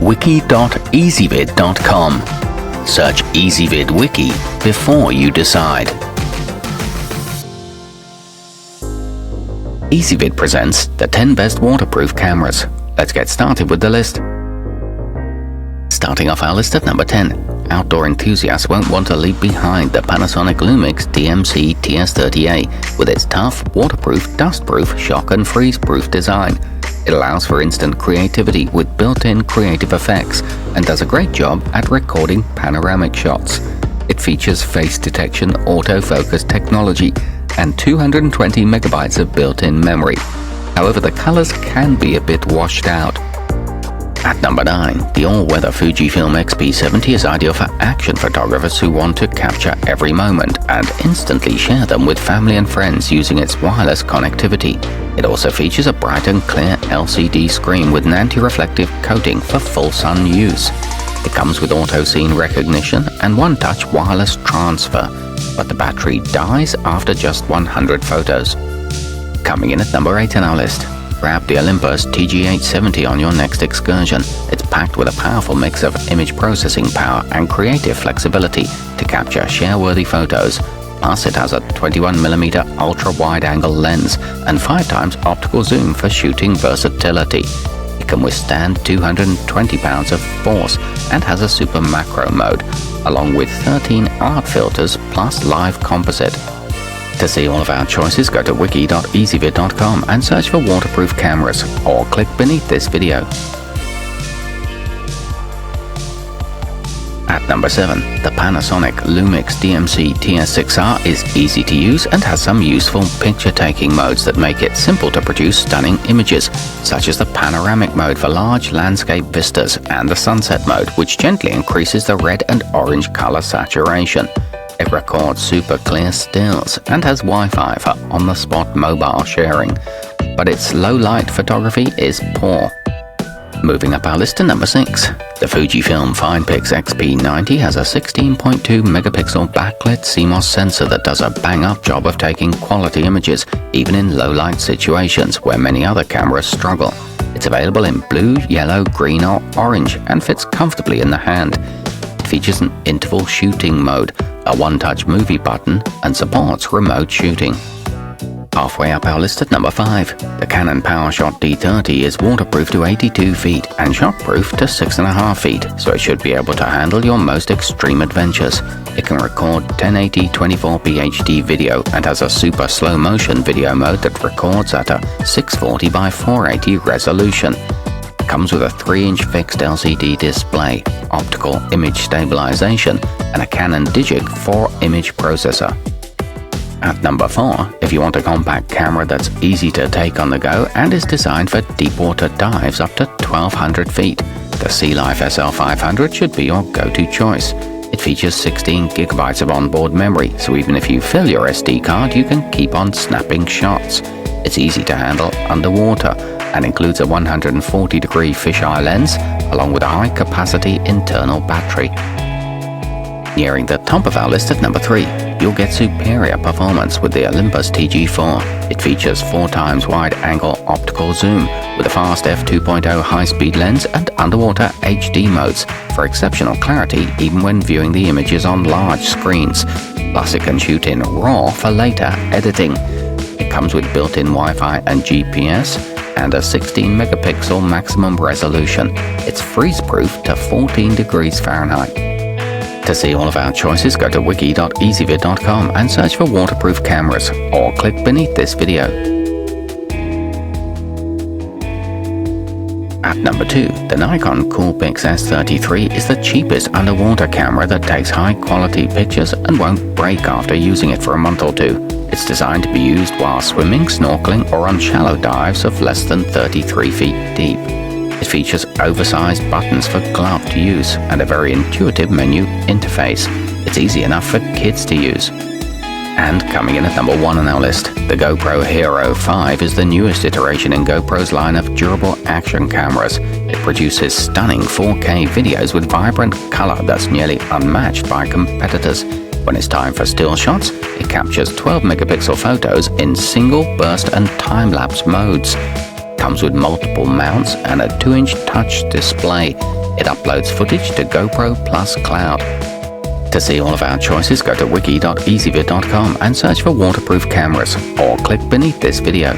wiki.ezvid.com. Search Ezvid Wiki before you decide. Ezvid presents the 10 best waterproof cameras. Let's get started with the list. Starting off our list at number 10. Outdoor enthusiasts won't want to leave behind the Panasonic Lumix DMC TS30A with its tough, waterproof, dustproof, shock and freeze-proof design. It allows for instant creativity with built-in creative effects and does a great job at recording panoramic shots. It features face detection autofocus technology and 220 megabytes of built-in memory. However, the colors can be a bit washed out. At number 9, the all-weather Fujifilm X-P70 is ideal for action photographers who want to capture every moment and instantly share them with family and friends using its wireless connectivity. It also features a bright and clear LCD screen with an anti-reflective coating for full sun use. It comes with auto scene recognition and one-touch wireless transfer, but the battery dies after just 100 photos. Coming in at number 8 on our list. Grab the Olympus TG870 on your next excursion. It's packed with a powerful mix of image processing power and creative flexibility to capture share-worthy photos. Plus, it has a 21mm ultra-wide-angle lens and 5 times optical zoom for shooting versatility. It can withstand 220 pounds of force and has a super macro mode, along with 13 art filters plus live composite. To see all of our choices, go to wiki.ezvid.com and search for waterproof cameras, or click beneath this video. At number 7, the Panasonic Lumix DMC TS6R is easy to use and has some useful picture-taking modes that make it simple to produce stunning images, such as the panoramic mode for large landscape vistas and the sunset mode, which gently increases the red and orange color saturation. It records super clear stills and has Wi-Fi for on-the-spot mobile sharing, but its low-light photography is poor. Moving up our list to number 6. The Fujifilm finepix XP90 has a 16.2 megapixel backlit CMOS sensor that does a bang-up job of taking quality images, even in low-light situations where many other cameras struggle. It's available in blue, yellow, green or orange and fits comfortably in the hand. It features an interval shooting mode, a one-touch movie button, and supports remote shooting. Halfway up our list at number 5, the Canon PowerShot D30 is waterproof to 82 feet and shockproof to 6.5 feet, so it should be able to handle your most extreme adventures. It can record 1080 24p HD video and has a super slow motion video mode that records at a 640 by 480 resolution. It comes with a 3-inch fixed LCD display, optical image stabilization, and a Canon Digic 4-image processor. At number 4, if you want a compact camera that's easy to take on the go and is designed for deep water dives up to 1200 feet, the sealife SL500 should be your go-to choice. It features 16 gigabytes of onboard memory, so even if you fill your SD card, you can keep on snapping shots. It's easy to handle underwater and includes a 140-degree fisheye lens along with a high-capacity internal battery. Nearing the top of our list at number 3, you'll get superior performance with the Olympus TG4. It features 4 times wide-angle optical zoom with a fast f2.0 high-speed lens and underwater HD modes for exceptional clarity even when viewing the images on large screens. Plus, it can shoot in RAW for later editing. It comes with built-in Wi-Fi and GPS and a 16-megapixel maximum resolution. It's freeze-proof to 14 degrees Fahrenheit. To see all of our choices, go to wiki.ezvid.com and search for waterproof cameras, or click beneath this video. At number 2, the Nikon coolpix S33 is the cheapest underwater camera that takes high-quality pictures and won't break after using it for a month or 2. It's designed to be used while swimming, snorkeling, or on shallow dives of less than 33 feet deep. It features oversized buttons for gloved use and a very intuitive menu interface. It's easy enough for kids to use. And coming in at number 1 on our list, the GoPro Hero 5 is the newest iteration in GoPro's line of durable action cameras. It produces stunning 4K videos with vibrant color that's nearly unmatched by competitors. When it's time for still shots, it captures 12-megapixel photos in single, burst and time-lapse modes. Comes with multiple mounts and a 2-inch touch display. It uploads footage to GoPro plus cloud. To see all of our choices, go to wiki.ezvid.com and search for waterproof cameras, or click beneath this video.